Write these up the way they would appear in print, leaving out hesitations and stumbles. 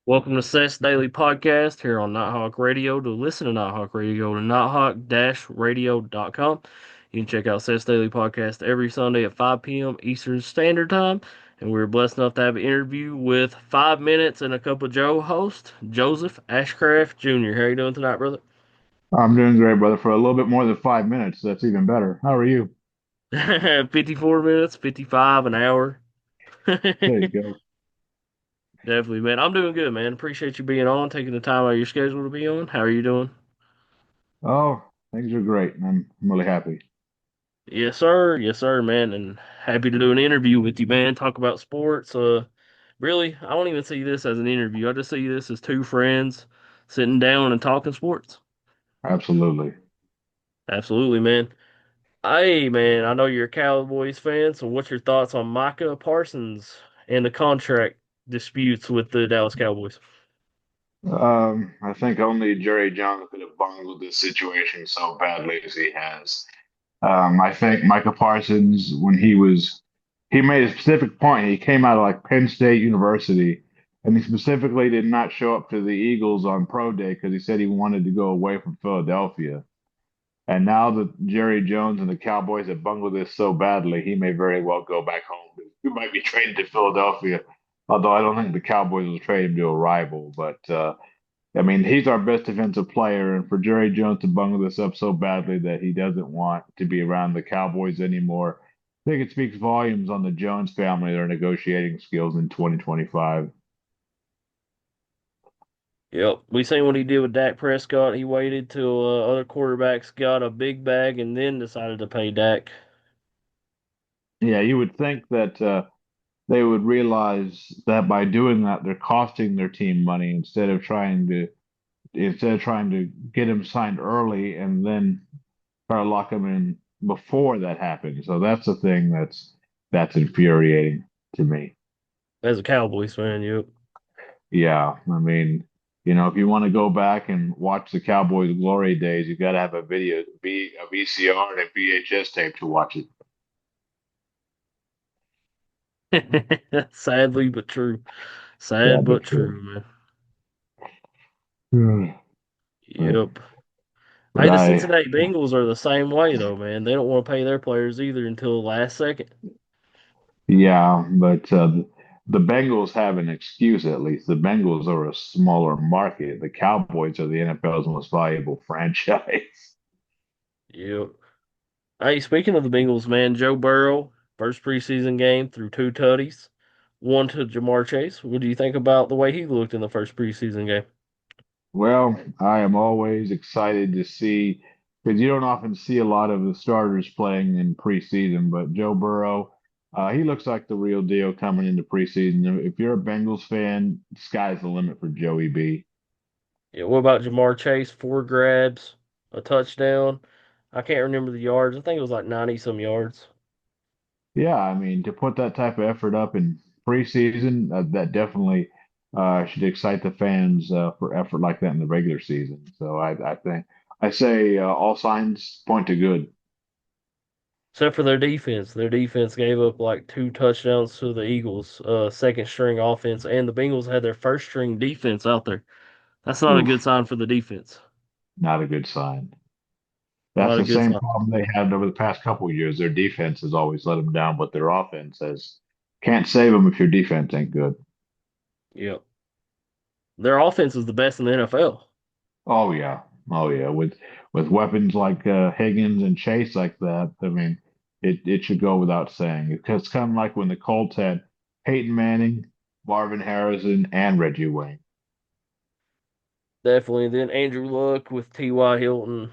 Welcome to Seth's Daily Podcast here on Nighthawk Radio. To listen to Nighthawk Radio, go to nighthawk-radio.com. You can check out Seth's Daily Podcast every Sunday at 5 p.m. Eastern Standard Time. And we're blessed enough to have an interview with 5 Minutes and a Cup of Joe host, Joseph Ashcraft Jr. How are you doing tonight, brother? I'm doing great, brother. For a little bit more than 5 minutes, that's even better. How are you? 54 minutes, 55, an hour. There you go. Definitely, man. I'm doing good, man. Appreciate you being on, taking the time out of your schedule to be on. How are you doing? Oh, things are great. I'm really happy. Yes, sir. Yes, sir, man. And happy to do an interview with you, man. Talk about sports. Really, I don't even see this as an interview. I just see this as two friends sitting down and talking sports. Absolutely. Absolutely, man. Hey, man, I know you're a Cowboys fan, so what's your thoughts on Micah Parsons and the contract disputes with the Dallas Cowboys? I think only Jerry Jones could have bungled this situation so badly as he has. I think Micah Parsons, he made a specific point. He came out of like Penn State University, and he specifically did not show up to the Eagles on pro day because he said he wanted to go away from Philadelphia. And now that Jerry Jones and the Cowboys have bungled this so badly, he may very well go back home. He might be traded to Philadelphia, although I don't think the Cowboys will trade him to a rival. But I mean, he's our best defensive player, and for Jerry Jones to bungle this up so badly that he doesn't want to be around the Cowboys anymore, I think it speaks volumes on the Jones family, their negotiating skills in 2025. Yep, we seen what he did with Dak Prescott. He waited till other quarterbacks got a big bag and then decided to pay Dak. Yeah, you would think that they would realize that by doing that, they're costing their team money instead of trying to get him signed early and then try to lock him in before that happens. So that's the thing that's infuriating to me. As a Cowboys fan, yep. Yeah, I mean, if you want to go back and watch the Cowboys' glory days, you got to have a VCR and a VHS tape to watch it. Sadly but true. Yeah, Sad but but true. true, man. Hmm. But, Yep. but Hey, the I, Cincinnati Bengals are the same way though, man. They don't want to pay their players either until the last second. yeah, but the Bengals have an excuse at least. The Bengals are a smaller market. The Cowboys are the NFL's most valuable franchise. Yep. Hey, speaking of the Bengals, man, Joe Burrow, first preseason game threw two tutties, one to Jamar Chase. What do you think about the way he looked in the first preseason game? Well, I am always excited to see because you don't often see a lot of the starters playing in preseason, but Joe Burrow, he looks like the real deal coming into preseason. If you're a Bengals fan, sky's the limit for Joey B. Yeah, what about Jamar Chase? Four grabs, a touchdown. I can't remember the yards. I think it was like 90 some yards. Yeah, I mean, to put that type of effort up in preseason, that definitely should excite the fans for effort like that in the regular season. So I think I say all signs point to good. Except for their defense. Their defense gave up like two touchdowns to the Eagles, second string offense, and the Bengals had their first string defense out there. That's not a good Oof, sign for the defense. not a good sign. That's Not a the good same sign. problem they had over the past couple of years. Their defense has always let them down, but their offense has can't save them if your defense ain't good. Yep. Their offense is the best in the NFL. Oh yeah, oh yeah. With weapons like Higgins and Chase like that, I mean, it should go without saying. It's kind of like when the Colts had Peyton Manning, Marvin Harrison, and Reggie Wayne. Definitely. And then Andrew Luck with T.Y. Hilton.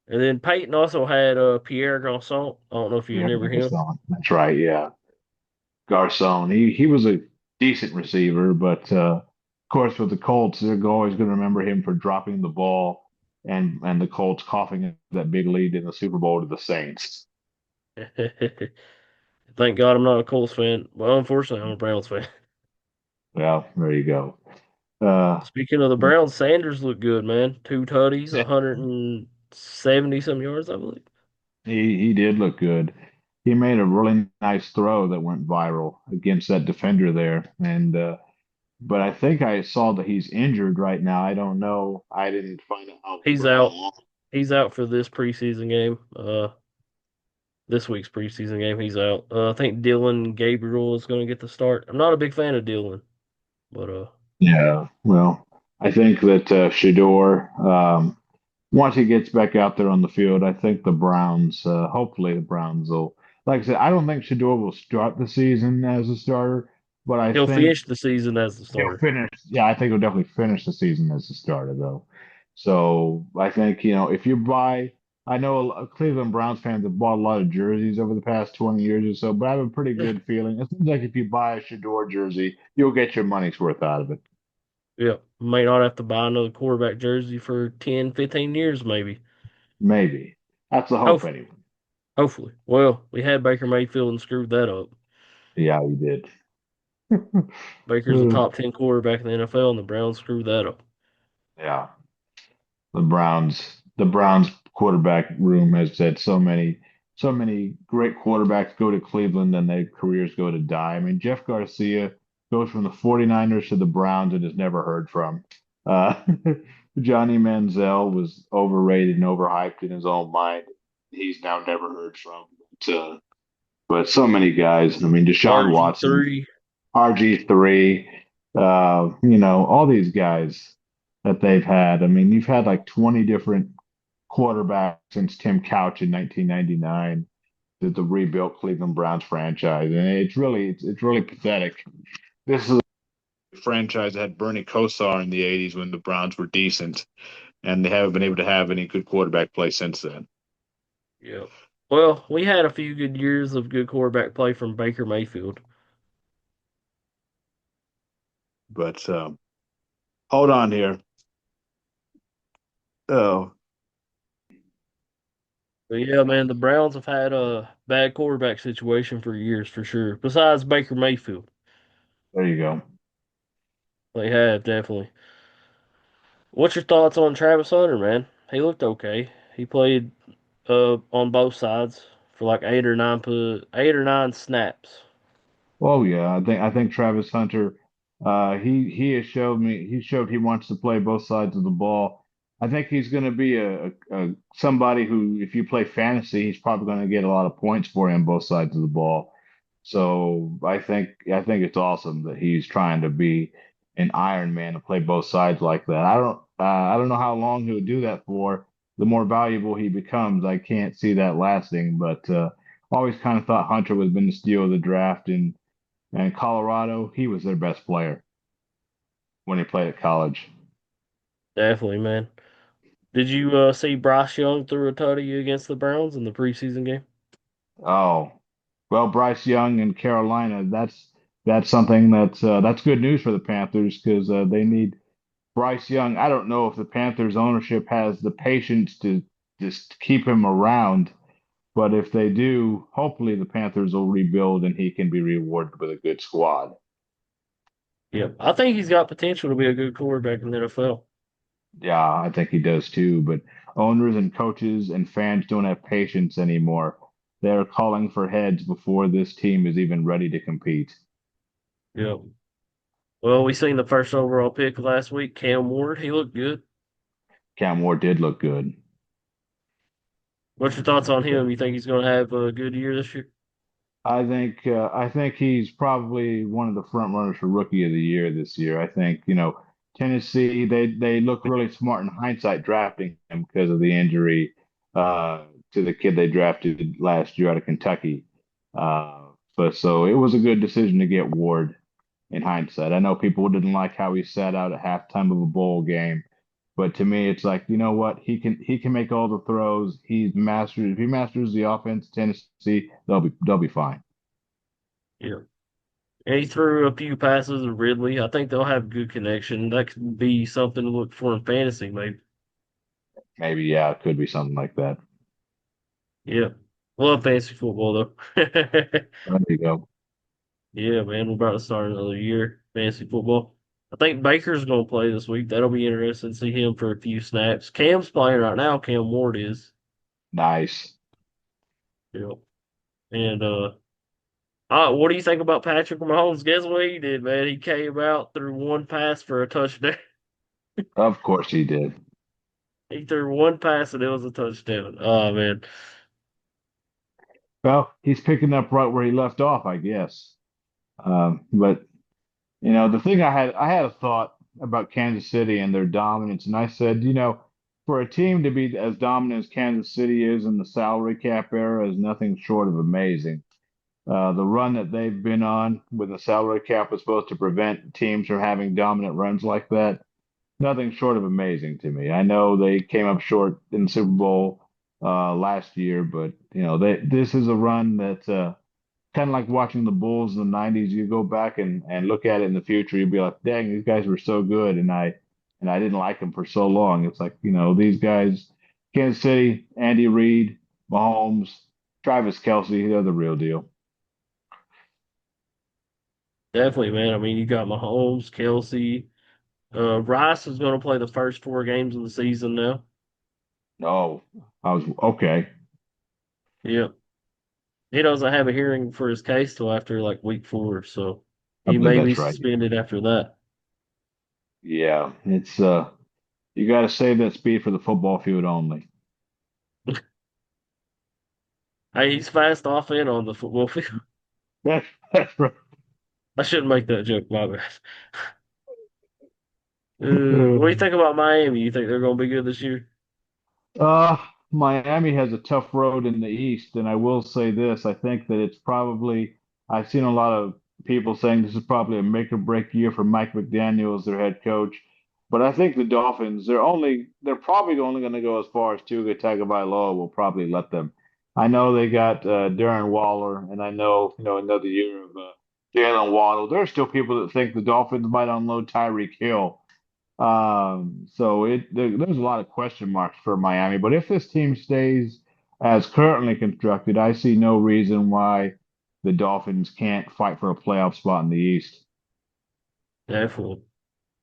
And then Peyton also had Pierre Garcon. I don't know if you Yeah, remember him. that's right. Yeah, Garcon. He was a decent receiver, but of course with the Colts, they're always going to remember him for dropping the ball and the Colts coughing up that big lead in the Super Bowl to the Saints. Thank God I'm not a Colts fan. Well, unfortunately, I'm a Browns fan. Well, there you go. Uh, Speaking of the Browns, Sanders looked good, man. Two tutties, 170 some yards, I believe. he did look good. He made a really nice throw that went viral against that defender there, and but I think I saw that he's injured right now. I don't know. I didn't find out He's for how out. long. He's out for this preseason game. This week's preseason game, he's out. I think Dylan Gabriel is going to get the start. I'm not a big fan of Dylan, but Yeah, well, I think that Shador, once he gets back out there on the field, I think the Browns, hopefully the Browns will, like I said, I don't think Shador will start the season as a starter, but I he'll think finish the season as the he'll starter. finish. Yeah, I think he'll definitely finish the season as a starter, though. So I think, if you buy, I know Cleveland Browns fans have bought a lot of jerseys over the past 20 years or so, but I have a pretty good feeling. It seems like if you buy a Shador jersey, you'll get your money's worth out of it. Yeah, may not have to buy another quarterback jersey for 10, 15 years, maybe. Maybe. That's the hope, Hopefully, anyway. hopefully. Well, we had Baker Mayfield and screwed that up. Yeah, you did. Baker's a top 10 quarterback in the NFL, and the Browns screwed that up. Yeah. The Browns quarterback room has said so many great quarterbacks go to Cleveland and their careers go to die. I mean, Jeff Garcia goes from the 49ers to the Browns and is never heard from. Uh, Johnny Manziel was overrated and overhyped in his own mind. He's now never heard from. But so many guys. I mean, Deshaun Watson, RG3. RG3, all these guys that they've had. I mean, you've had like 20 different quarterbacks since Tim Couch in 1999, the rebuilt Cleveland Browns franchise, and it's really pathetic. This is a franchise that had Bernie Kosar in the 80s when the Browns were decent, and they haven't been able to have any good quarterback play since then. Yep. Well, we had a few good years of good quarterback play from Baker Mayfield. But hold on here. Oh, But yeah, man, the Browns have had a bad quarterback situation for years, for sure. Besides Baker Mayfield, there you go. they have definitely. What's your thoughts on Travis Hunter, man? He looked okay. He played on both sides for like 8 or 9 snaps. Oh yeah, I think Travis Hunter, he has showed he wants to play both sides of the ball. I think he's going to be a somebody who, if you play fantasy, he's probably going to get a lot of points for him both sides of the ball. So I think it's awesome that he's trying to be an Iron Man to play both sides like that. I don't know how long he'll do that for. The more valuable he becomes, I can't see that lasting. But always kind of thought Hunter would have been the steal of the draft, and Colorado, he was their best player when he played at college. Definitely, man. Did you see Bryce Young threw a tutty against the Browns in the preseason game? Oh, well, Bryce Young in Carolina, that's something that's good news for the Panthers because they need Bryce Young. I don't know if the Panthers ownership has the patience to just keep him around, but if they do, hopefully the Panthers will rebuild and he can be rewarded with a good squad. Yep. I think he's got potential to be a good quarterback in the NFL. Yeah, I think he does too. But owners and coaches and fans don't have patience anymore. They're calling for heads before this team is even ready to compete. Yep. Well, we seen the first overall pick last week, Cam Ward. He looked good. Cam Ward did look good. What's your thoughts on him? You think he's going to have a good year this year? I think he's probably one of the front runners for Rookie of the Year this year. I think Tennessee they look really smart in hindsight drafting him because of the injury to the kid they drafted last year out of Kentucky. But so it was a good decision to get Ward in hindsight. I know people didn't like how he sat out at halftime of a bowl game, but to me, it's like, you know what? He can make all the throws. He's mastered. If he masters the offense, Tennessee, they'll be fine. Yeah. And he threw a few passes to Ridley. I think they'll have good connection. That could be something to look for in fantasy, maybe. Maybe, yeah, it could be something like that. Yeah. Love fantasy football though. There you go. Yeah, man. We're about to start another year fantasy football. I think Baker's going to play this week. That'll be interesting to see him for a few snaps. Cam's playing right now. Cam Ward is. Nice. Yeah. And What do you think about Patrick Mahomes? Guess what he did, man? He came out, threw one pass for a touchdown. Of course he did. He threw one pass and it was a touchdown. Oh man, Well, he's picking up right where he left off, I guess. But the thing I had a thought about Kansas City and their dominance, and I said, for a team to be as dominant as Kansas City is in the salary cap era is nothing short of amazing. The run that they've been on when the salary cap was supposed to prevent teams from having dominant runs like that, nothing short of amazing to me. I know they came up short in the Super Bowl last year, but this is a run that kind of like watching the Bulls in the '90s. You go back and look at it in the future, you'd be like, "Dang, these guys were so good," and I didn't like them for so long. It's like these guys, Kansas City, Andy Reid, Mahomes, Travis Kelce, they're the real deal. definitely, man. I mean, you got Mahomes, Kelsey. Rice is going to play the first four games of the season now. Oh, I was okay. Yep. He doesn't have a hearing for his case till after like week four, so I he believe may be that's right. suspended after that. Yeah, it's you got to save that speed for the football field only. Hey, he's fast off and on the football field. That's right. I shouldn't make that joke, my bad. What do you think about Miami? You think they're going to be good this year? Uh, Miami has a tough road in the East, and I will say this: I think that it's probably I've seen a lot of people saying this is probably a make or break year for Mike McDaniel as their head coach. But I think the Dolphins, they're probably only going to go as far as Tua Tagovailoa will probably let them. I know they got Darren Waller, and I know another year of Jalen Waddle. There are still people that think the Dolphins might unload Tyreek Hill. So there's a lot of question marks for Miami, but if this team stays as currently constructed, I see no reason why the Dolphins can't fight for a playoff spot in the East. Definitely.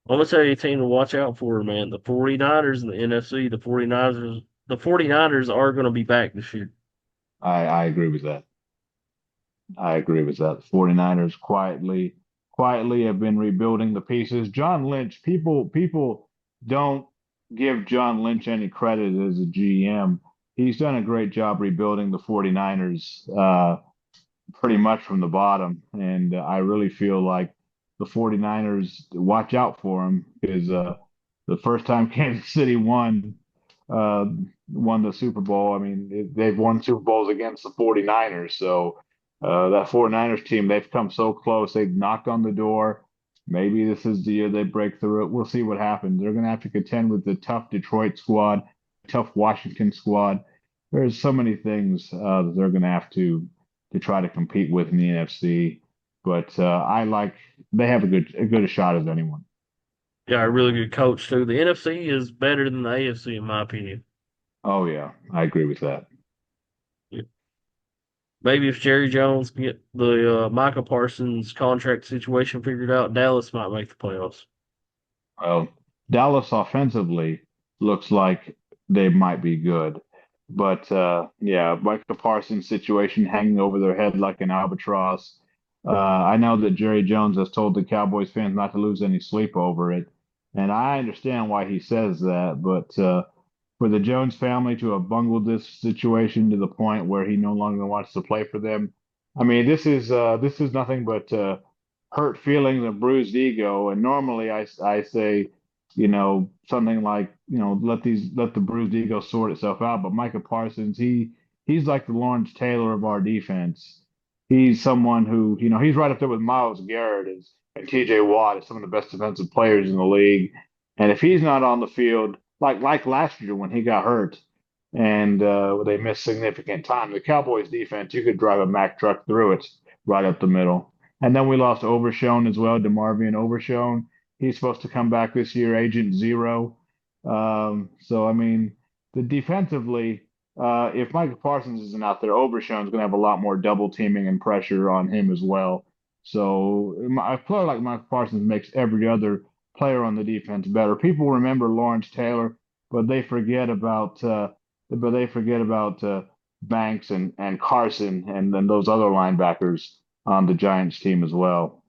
I'm going to tell you a team to watch out for, man. The 49ers and the NFC. The 49ers are going to be back this year. I agree with that. I agree with that. The 49ers quietly have been rebuilding the pieces. John Lynch, people don't give John Lynch any credit as a GM. He's done a great job rebuilding the 49ers. Pretty much from the bottom. And I really feel like the 49ers watch out for them because the first time Kansas City uh, won the Super Bowl, I mean, they've won Super Bowls against the 49ers. So that 49ers team, they've come so close. They've knocked on the door. Maybe this is the year they break through it. We'll see what happens. They're going to have to contend with the tough Detroit squad, tough Washington squad. There's so many things that they're going to have to try to compete with in the NFC. But they have a good shot as anyone. Yeah, a really good coach, too. The NFC is better than the AFC, in my opinion. Oh yeah, I agree with that. Yeah. Maybe if Jerry Jones can get the Micah Parsons contract situation figured out, Dallas might make the playoffs. Well, Dallas offensively looks like they might be good, but yeah, Micah Parsons' situation hanging over their head like an albatross. I know that Jerry Jones has told the Cowboys fans not to lose any sleep over it, and I understand why he says that, but for the Jones family to have bungled this situation to the point where he no longer wants to play for them. I mean, this is nothing but hurt feelings and bruised ego. And normally I say, something like, let the bruised ego sort itself out. But Micah Parsons, he's like the Lawrence Taylor of our defense. He's someone who, he's right up there with Myles Garrett and TJ Watt as some of the best defensive players in the league. And if he's not on the field, like last year when he got hurt and they missed significant time. The Cowboys defense, you could drive a Mack truck through it right up the middle. And then we lost Overshown as well, DeMarvion Overshown. He's supposed to come back this year, Agent Zero. So I mean, the defensively, if Michael Parsons isn't out there, Overshown's going to have a lot more double teaming and pressure on him as well. So a player like Michael Parsons makes every other player on the defense better. People remember Lawrence Taylor, but they forget about Banks and Carson and then those other linebackers. on the Giants team as well.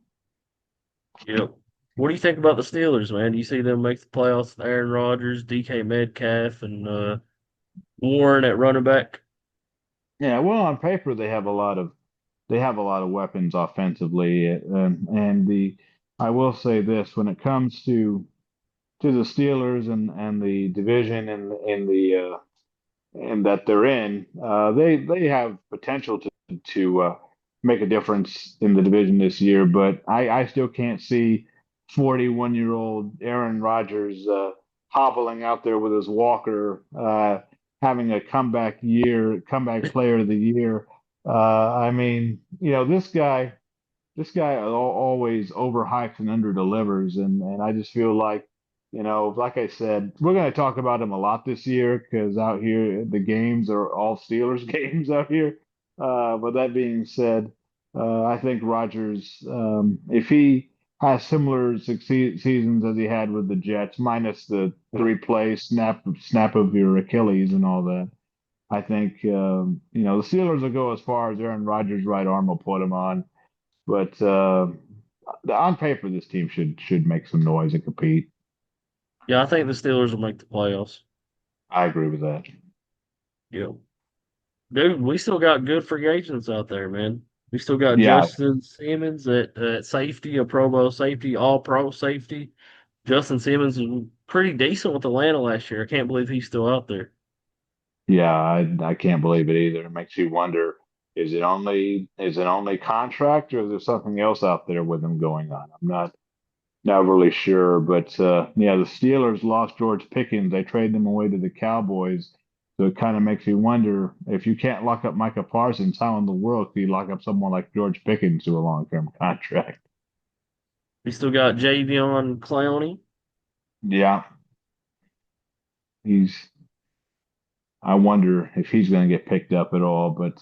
Yep. What do you think about the Steelers, man? Do you see them make the playoffs with Aaron Rodgers, DK Metcalf, and Warren at running back? Yeah, well, on paper they have a lot of weapons offensively, and the I will say this when it comes to the Steelers and the division and that they're in, they have potential to make a difference in the division this year. But I still can't see 41-year-old Aaron Rodgers hobbling out there with his walker, having a comeback player of the year. I mean, this guy always overhypes and underdelivers, and I just feel like, like I said, we're going to talk about him a lot this year because out here the games are all Steelers games out here. But that being said, I think Rodgers, if he has similar seasons as he had with the Jets, minus the three-play snap of your Achilles and all that, I think the Steelers will go as far as Aaron Rodgers' right arm will put him on. But on paper, this team should make some noise and compete. Yeah, I think the Steelers will make the playoffs. I agree with that. Yep. Dude, we still got good free agents out there, man. We still got Yeah, Justin Simmons at safety, a Pro Bowl safety, all pro safety. Justin Simmons was pretty decent with Atlanta last year. I can't believe he's still out there. yeah, I can't believe it either. It makes you wonder: is it only contract, or is there something else out there with him going on? I'm not really sure, but yeah, the Steelers lost George Pickens. They traded him away to the Cowboys. So it kind of makes me wonder if you can't lock up Micah Parsons, how in the world can you lock up someone like George Pickens to a long-term contract? We still got Javion Clowney. Yeah, he's I wonder if he's going to get picked up at all. But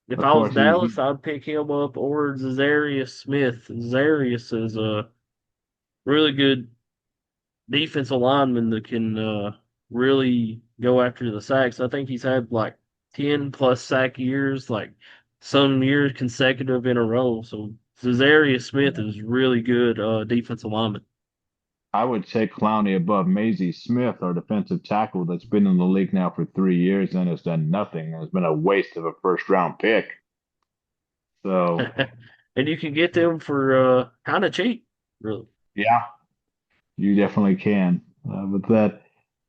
If of I was course, Dallas, I'd pick him up or Zarius Smith. Zarius is a really good defensive lineman that can really go after the sacks. I think he's had like 10 plus sack years, like some years consecutive in a row. So Zarius Smith is really good defensive lineman. I would take Clowney above Maisie Smith, our defensive tackle that's been in the league now for 3 years and has done nothing. It's been a waste of a first round pick. So And you can get them for kind of cheap, really. yeah, you definitely can. But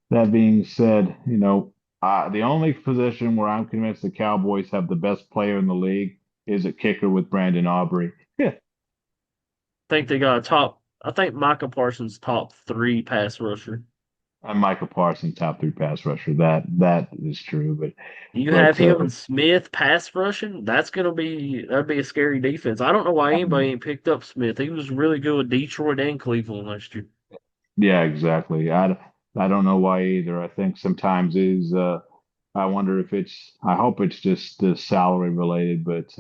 that being said, the only position where I'm convinced the Cowboys have the best player in the league is at kicker with Brandon Aubrey. Yeah. Think they got a top. I think Micah Parsons top three pass rusher. And Michael Parsons, top three pass rusher. That is true. But You have but him and Smith pass rushing. That'd be a scary defense. I don't know why anybody ain't picked up Smith. He was really good with Detroit and Cleveland last year. Yeah, exactly. I don't know why either. I think sometimes is I wonder if I hope it's just the salary related, but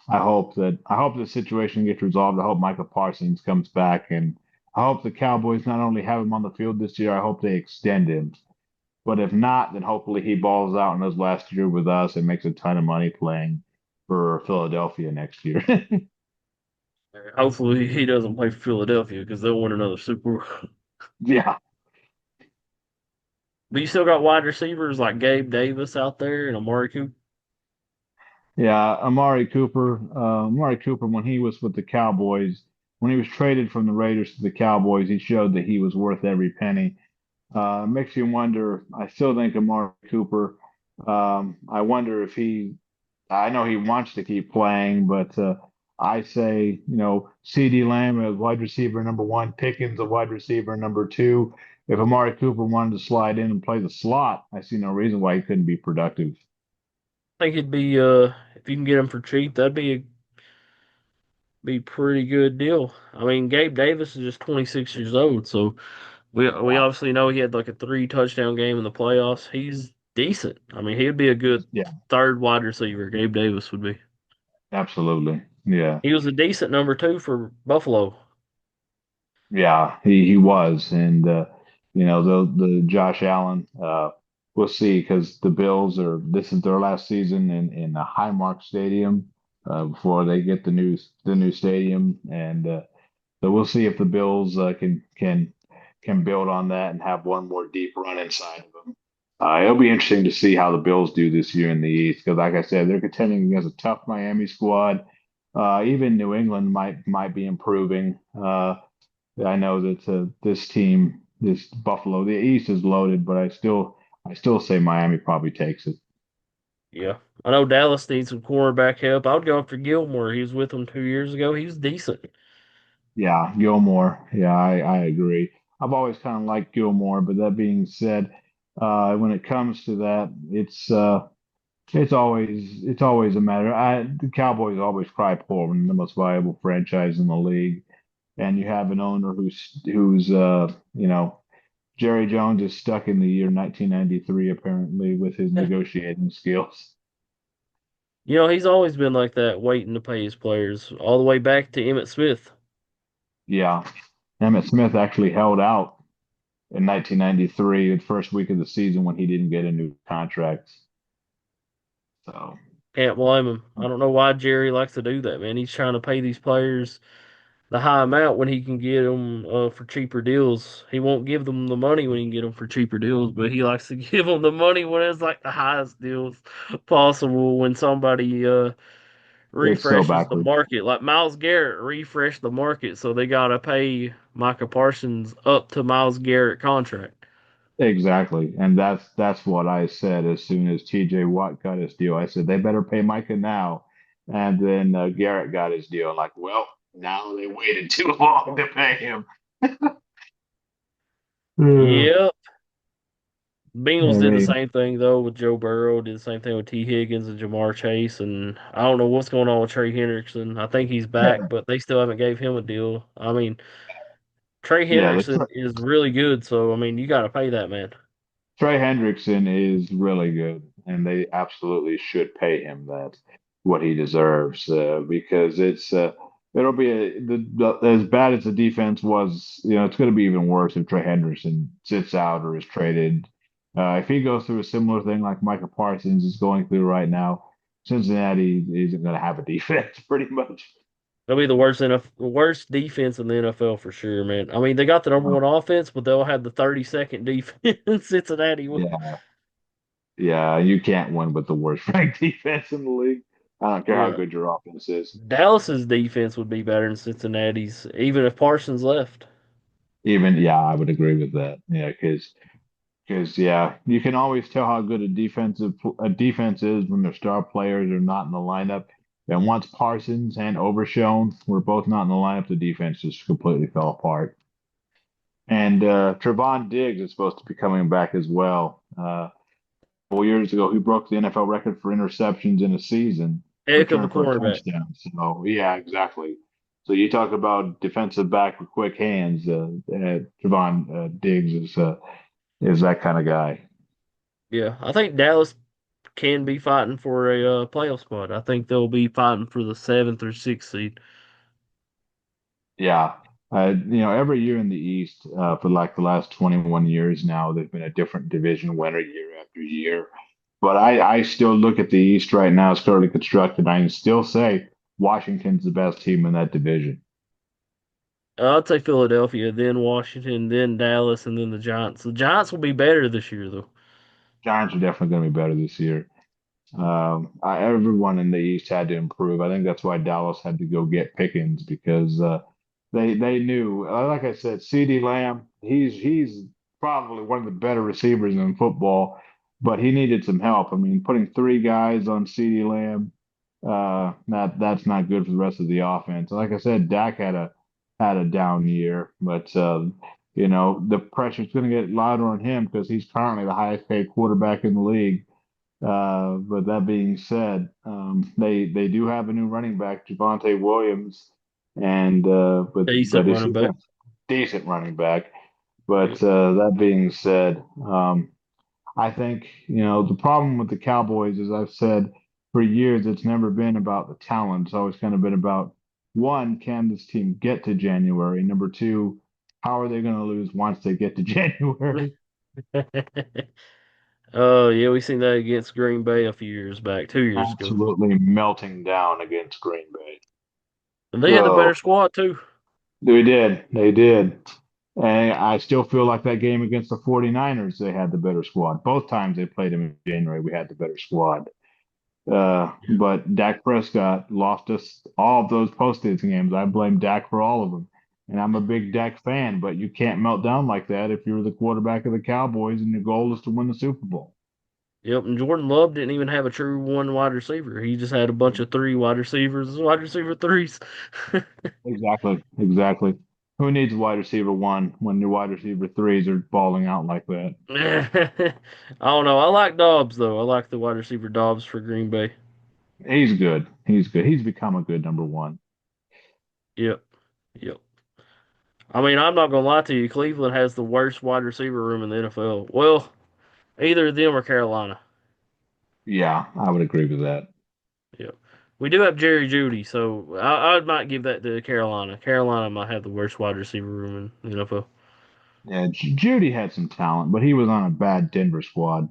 I hope the situation gets resolved. I hope Michael Parsons comes back, and I hope the Cowboys not only have him on the field this year, I hope they extend him. But if not, then hopefully he balls out in his last year with us and makes a ton of money playing for Philadelphia next year. Hopefully he doesn't play for Philadelphia because they'll win another Super Bowl. Yeah. But you still got wide receivers like Gabe Davis out there and Amari Cooper. Yeah, Amari Cooper, when he was with the Cowboys, when he was traded from the Raiders to the Cowboys, he showed that he was worth every penny. Makes you wonder. I still think Amari Cooper. I wonder if I know he wants to keep playing, but I say, CD Lamb as wide receiver number one, Pickens a wide receiver number two. If Amari Cooper wanted to slide in and play the slot, I see no reason why he couldn't be productive. I think it'd be if you can get him for cheap, that'd be pretty good deal. I mean, Gabe Davis is just 26 years old, so we Yeah, obviously know he had like a three touchdown game in the playoffs. He's decent. I mean, he'd be a good yeah, third wide receiver. Gabe Davis would be. absolutely. Yeah. He was a decent number two for Buffalo. Yeah, he was, and the Josh Allen. We'll see because the Bills are this is their last season in the Highmark Stadium. before they get the new stadium, and so we'll see if the Bills can build on that and have one more deep run inside of them. It'll be interesting to see how the Bills do this year in the East because, like I said, they're contending against a tough Miami squad. Even New England might be improving. I know that this team, this Buffalo, the East is loaded, but I still say Miami probably takes it. Yeah. I know Dallas needs some cornerback help. I would go after Gilmore. He was with them 2 years ago. He was decent. Yeah, Gilmore. Yeah, I agree. I've always kind of liked Gilmore, but that being said, when it comes to that, it's always a matter. The Cowboys always cry poor when they're the most valuable franchise in the league, and you have an owner who's Jerry Jones is stuck in the year 1993 apparently with his negotiating skills. He's always been like that, waiting to pay his players, all the way back to Emmitt Smith. Yeah, Emmitt Smith actually held out in 1993, the first week of the season when he didn't get a new contract. So Can't blame him. I don't know why Jerry likes to do that, man. He's trying to pay these players the high amount when he can get them for cheaper deals. He won't give them the money when he can get them for cheaper deals, but he likes to give them the money when it's like the highest deals possible when somebody it's so refreshes the backwards. market. Like Miles Garrett refreshed the market, so they got to pay Micah Parsons up to Miles Garrett contract. Exactly. And that's what I said as soon as TJ Watt got his deal. I said they better pay Micah now. And then Garrett got his deal. I'm like, well, now they waited too long to pay him. Yeah. Yep. Bengals I did the mean, same thing though with Joe Burrow, did the same thing with T. Higgins and Jamar Chase, and I don't know what's going on with Trey Hendrickson. I think he's back, but they still haven't gave him a deal. I mean, Trey yeah, Hendrickson is really good, so I mean you got to pay that man. Trey Hendrickson is really good, and they absolutely should pay him what he deserves because it'll be as bad as the defense was. It's going to be even worse if Trey Hendrickson sits out or is traded. If he goes through a similar thing like Micah Parsons is going through right now, Cincinnati isn't going to have a defense pretty much. They'll be the worst defense in the NFL for sure, man. I mean, they got the number Well, one offense, but they'll have the 32nd defense. Cincinnati will. yeah, yeah, you can't win with the worst ranked defense in the league. I don't care how Yeah. good your offense is. Dallas's defense would be better than Cincinnati's, even if Parsons left. Even yeah, I would agree with that. Yeah, because yeah, you can always tell how good a defense is when their star players are not in the lineup. And once Parsons and Overshown were both not in the lineup, the defense just completely fell apart. And Trevon Diggs is supposed to be coming back as well. 4 years ago, he broke the NFL record for interceptions in a season, Heck of a returned for a cornerback. touchdown. So yeah, exactly. So you talk about defensive back with quick hands. Trevon Diggs is that kind of guy. Yeah, I think Dallas can be fighting for a playoff spot. I think they'll be fighting for the seventh or sixth seed. Yeah. Every year in the East, for like the last 21 years now, there's been a different division winner year after year. But I still look at the East right now, it's currently constructed. I can still say Washington's the best team in that division. I'd say Philadelphia, then Washington, then Dallas, and then the Giants. The Giants will be better this year, though. Giants are definitely going to be better this year. Everyone in the East had to improve. I think that's why Dallas had to go get Pickens because they knew, like I said, CeeDee Lamb, he's probably one of the better receivers in football, but he needed some help. I mean, putting three guys on CeeDee Lamb, that's not good for the rest of the offense. Like I said, Dak had a down year, but the pressure's going to get louder on him because he's currently the highest paid quarterback in the league. But that being said, they do have a new running back, Javante Williams, and Decent but it's running he's back. a decent running back. Yeah. But that being said, I think the problem with the Cowboys, as I've said for years, it's never been about the talent. It's always kind of been about one, can this team get to January? Number two, how are they going to lose once they get to January? Yeah, we seen that against Green Bay a few years back, 2 years ago. Absolutely melting down against Green Bay. And they had a better So squad too. they did. And I still feel like that game against the 49ers, they had the better squad. Both times they played them in January, we had the better squad. But Dak Prescott lost us all of those postage games. I blame Dak for all of them. And I'm a big Dak fan, but you can't melt down like that if you're the quarterback of the Cowboys and your goal is to win the Super Bowl. Yep, and Jordan Love didn't even have a true one wide receiver. He just had a bunch of three wide receivers, wide receiver threes. Exactly, exactly. Who needs wide receiver one when your wide receiver threes are balling out like that? I don't know. I like Dobbs though. I like the wide receiver Dobbs for Green Bay. He's good. He's good. He's become a good number one. Yep. Yep. I mean, I'm not gonna lie to you. Cleveland has the worst wide receiver room in the NFL. Well, either of them or Carolina. Yeah, I would agree with that. Yep. We do have Jerry Judy, so I might give that to Carolina. Carolina might have the worst wide receiver room in the NFL. Yeah, Judy had some talent, but he was on a bad Denver squad.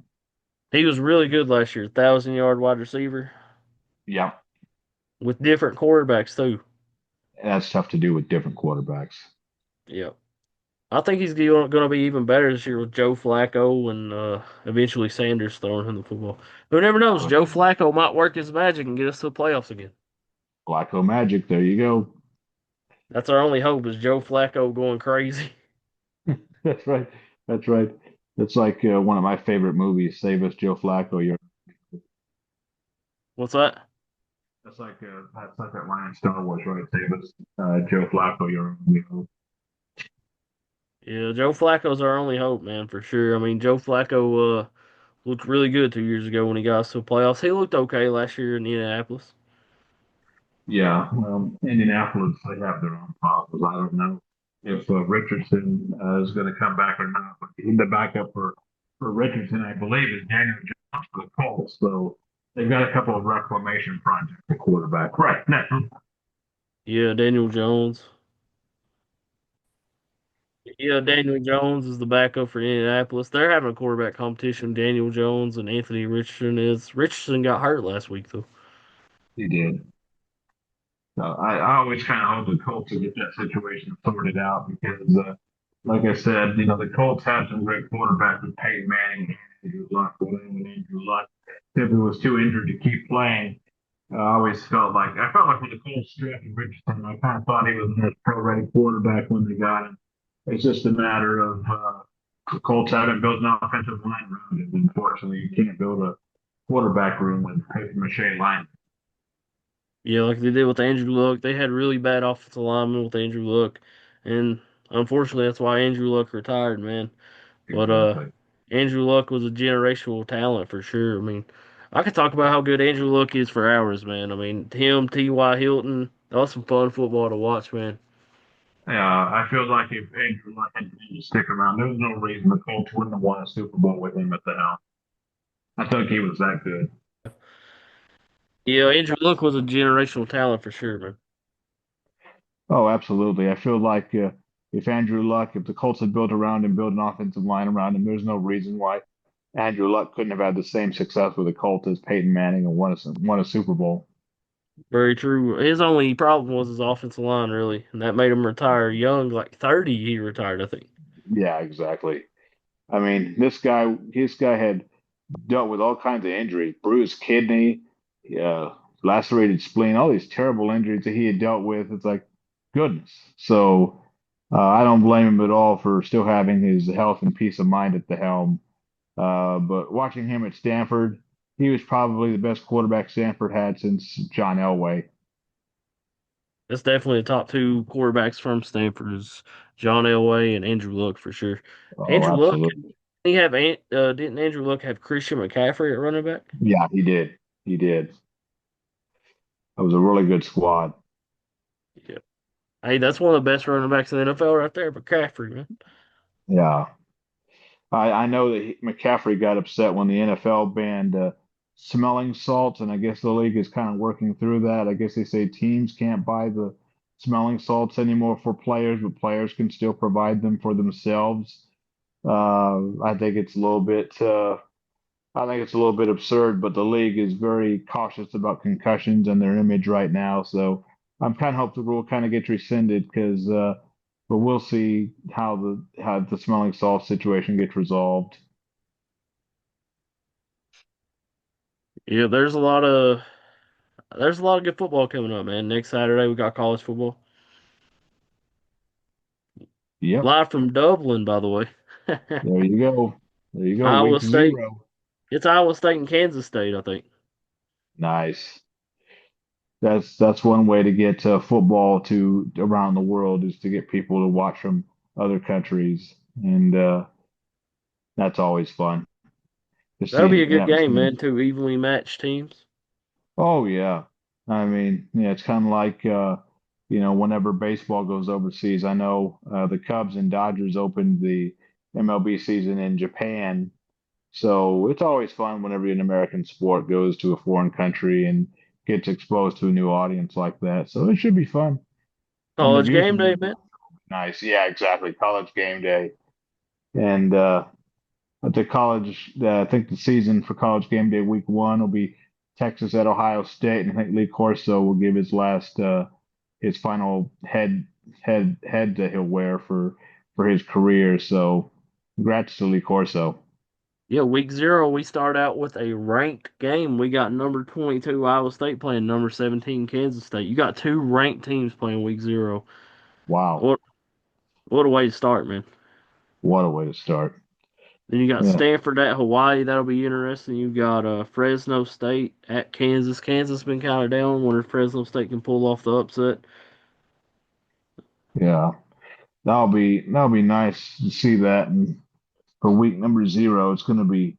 He was really good last year, 1,000 yard wide receiver Yeah, with different quarterbacks too. that's tough to do with different quarterbacks. Yep. I think he's going to be even better this year with Joe Flacco and eventually Sanders throwing him the football. Who never I knows? would Joe Flacco might work his magic and get us to the playoffs again. Blacko Magic. There you go. That's our only hope is Joe Flacco going crazy. That's right. That's right. It's like one of my favorite movies, Save Us, Joe Flacco. What's that? That's like that line in Star Wars, right? Save us, Joe Flacco. You're. Yeah, Joe Flacco's our only hope, man, for sure. I mean, Joe Flacco looked really good 2 years ago when he got us to the playoffs. He looked okay last year in Indianapolis. Yeah, Indianapolis, they have their own problems. I don't know if Richardson is going to come back or not. But the backup for Richardson, I believe, is Daniel Jones for the Colts. So they've got a couple of reclamation projects at quarterback right now. Yeah, Daniel Jones. Yeah, Daniel Jones is the backup for Indianapolis. They're having a quarterback competition. Daniel Jones and Anthony Richardson is. Richardson got hurt last week though. He did. I always kind of hope the Colts will get that situation sorted out because, like I said, the Colts have some great quarterbacks with Peyton Manning and Andrew Luck. But when Andrew Luck simply was too injured to keep playing, I felt like when the Colts drafted Richardson, I kind of thought he was the most pro-ready quarterback when they got him. It's just a matter of the Colts haven't built an offensive line around him. Unfortunately, you can't build a quarterback room with paper mache line. Yeah, like they did with Andrew Luck. They had really bad offensive linemen with Andrew Luck, and unfortunately, that's why Andrew Luck retired, man. But Exactly. Andrew Luck was a generational talent for sure. I mean, I could talk about how good Andrew Luck is for hours, man. I mean, him, T.Y. Hilton, that was some fun football to watch, man. Yeah, I feel like if Andrew Luck had continued to stick around, there was no reason the Colts wouldn't have won a Super Bowl with him at the helm. I think he was that good. Yeah, Andrew Luck was a generational talent for sure, man. Oh, absolutely. I feel like if the Colts had built around him, built an offensive line around him, there's no reason why Andrew Luck couldn't have had the same success with the Colts as Peyton Manning and won a Super Bowl. Very true. His only problem was his offensive line, really, and that made him retire young, like 30. He retired, I think. Yeah, exactly. I mean, this guy had dealt with all kinds of injuries, bruised kidney, lacerated spleen, all these terrible injuries that he had dealt with. It's like, goodness. So I don't blame him at all for still having his health and peace of mind at the helm. But watching him at Stanford, he was probably the best quarterback Stanford had since John Elway. That's definitely the top two quarterbacks from Stanford is John Elway and Andrew Luck for sure. Oh, Andrew Luck, absolutely. didn't Andrew Luck have Christian McCaffrey at running back? Yeah, he did. He did. It was a really good squad. Yeah. Hey, that's one of the best running backs in the NFL right there, McCaffrey, man. Yeah. I know that McCaffrey got upset when the NFL banned smelling salts, and I guess the league is kind of working through that. I guess they say teams can't buy the smelling salts anymore for players, but players can still provide them for themselves. I think it's a little bit. I think it's a little bit absurd, but the league is very cautious about concussions and their image right now. So I'm kind of hope the rule kind of gets rescinded because, but we'll see how the smelling salt situation gets resolved. Yeah, there's a lot of good football coming up, man. Next Saturday we got college football. Yep, Live from Dublin, by the way. there you go. There you go. Iowa Week State. zero. It's Iowa State and Kansas State, I think. Nice. That's one way to get football to around the world is to get people to watch from other countries, and that's always fun to That'll be see. a good Yeah, game, man. Two evenly matched teams. oh yeah. I mean, yeah, it's kind of like whenever baseball goes overseas. I know the Cubs and Dodgers opened the MLB season in Japan, so it's always fun whenever an American sport goes to a foreign country and gets exposed to a new audience like that. So it should be fun. And the College view game from there day, will be man. nice. Yeah, exactly. College game day. And I think the season for college game day week one will be Texas at Ohio State, and I think Lee Corso will give his final head that he'll wear for his career. So, congrats to Lee Corso. Yeah, week zero, we start out with a ranked game. We got number 22 Iowa State playing number 17 Kansas State. You got two ranked teams playing week zero. Wow, What what a way to start, man. what a way to start. Then you got Yeah, Stanford at Hawaii. That'll be interesting. You got Fresno State at Kansas. Kansas been kind of down. Wonder if Fresno State can pull off the upset. yeah, that'll be nice to see that. And for week number zero, it's going to be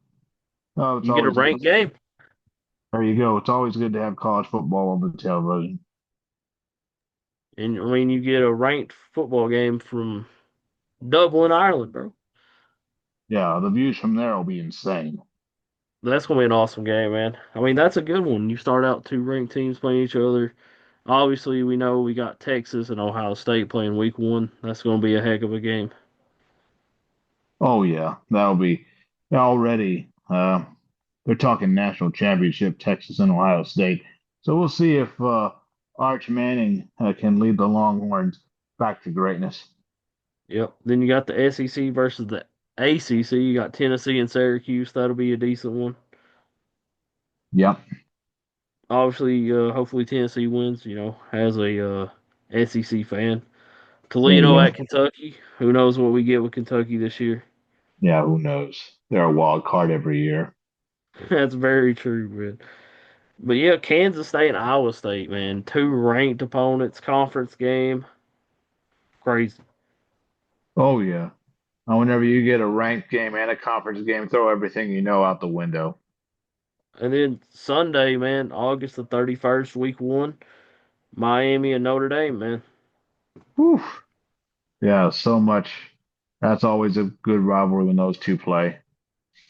oh, it's You get a always good. ranked game, There you go. It's always good to have college football on the television. and I mean you get a ranked football game from Dublin, Ireland, bro. Yeah, the views from there will be insane. That's gonna be an awesome game, man. I mean, that's a good one. You start out two ranked teams playing each other. Obviously, we know we got Texas and Ohio State playing week one. That's gonna be a heck of a game. Oh yeah, that'll be already. They're talking national championship, Texas and Ohio State. So we'll see if Arch Manning can lead the Longhorns back to greatness. Yep. Then you got the SEC versus the ACC. You got Tennessee and Syracuse. That'll be a decent one. Yep, Obviously, hopefully Tennessee wins. You know, as a SEC fan. there you Toledo go. at Kentucky. Who knows what we get with Kentucky this year? Yeah, who knows? They're a wild card every year. That's very true, man. But yeah, Kansas State and Iowa State, man, two ranked opponents, conference game, crazy. Oh yeah. Whenever you get a ranked game and a conference game, throw everything you know out the window. And then Sunday, man, August the 31st, week one, Miami and Notre Dame, man. Whew. Yeah, so much. That's always a good rivalry when those two play.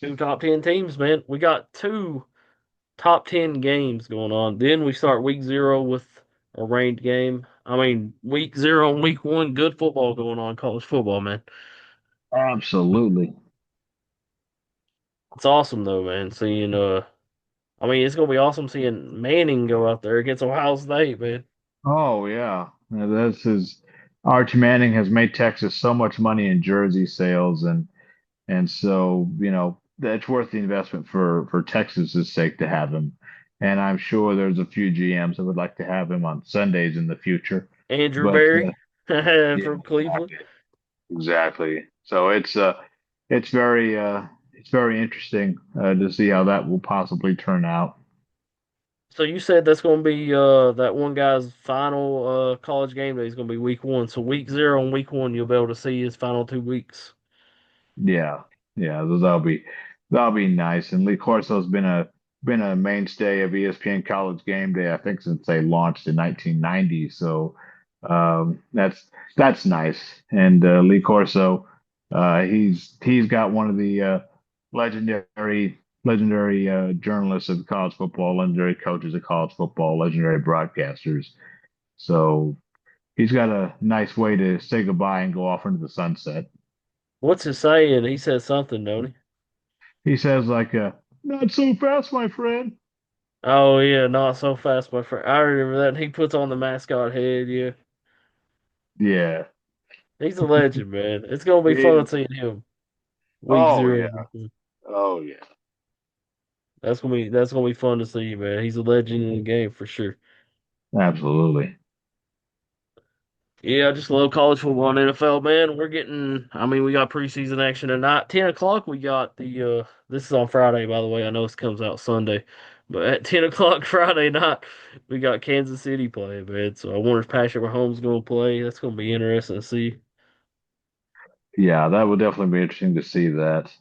Two top 10 teams, man. We got two top 10 games going on. Then we start week zero with a ranked game. I mean, week zero and week one, good football going on, college football, man. Absolutely. It's awesome, though, man, seeing, I mean, it's going to be awesome seeing Manning go out there against Ohio State, man. Oh yeah. This is Arch Manning has made Texas so much money in jersey sales and so, that's worth the investment for Texas's sake to have him. And I'm sure there's a few GMs that would like to have him on Sundays in the future. Andrew But Berry yeah, from Cleveland. exactly. Exactly. So it's very interesting to see how that will possibly turn out. So you said that's going to be that one guy's final college game day is going to be week one. So week zero and week one, you'll be able to see his final 2 weeks. Yeah, yeah, that'll be nice. And Lee Corso's been a mainstay of ESPN College Game Day, I think, since they launched in 1990. So that's nice. And Lee Corso, he's got one of the legendary journalists of college football, legendary coaches of college football, legendary broadcasters. So he's got a nice way to say goodbye and go off into the sunset. What's his saying? He says something, don't he? He says like Not so fast, my friend. Oh yeah, not so fast, my friend. I remember that. He puts on the mascot head. Yeah, Yeah. he's a legend, man. It's gonna be fun He, seeing him week oh zero. yeah. Oh yeah. That's gonna be fun to see, man. He's a legend in the game for sure. Absolutely. Yeah, I just love college football and NFL, man. I mean, we got preseason action tonight. 10 o'clock, we got this is on Friday, by the way. I know this comes out Sunday, but at 10 o'clock Friday night, we got Kansas City playing, man. So I wonder if Patrick Mahomes going to play. That's going to be interesting to see. Yeah, that would definitely be interesting to see that.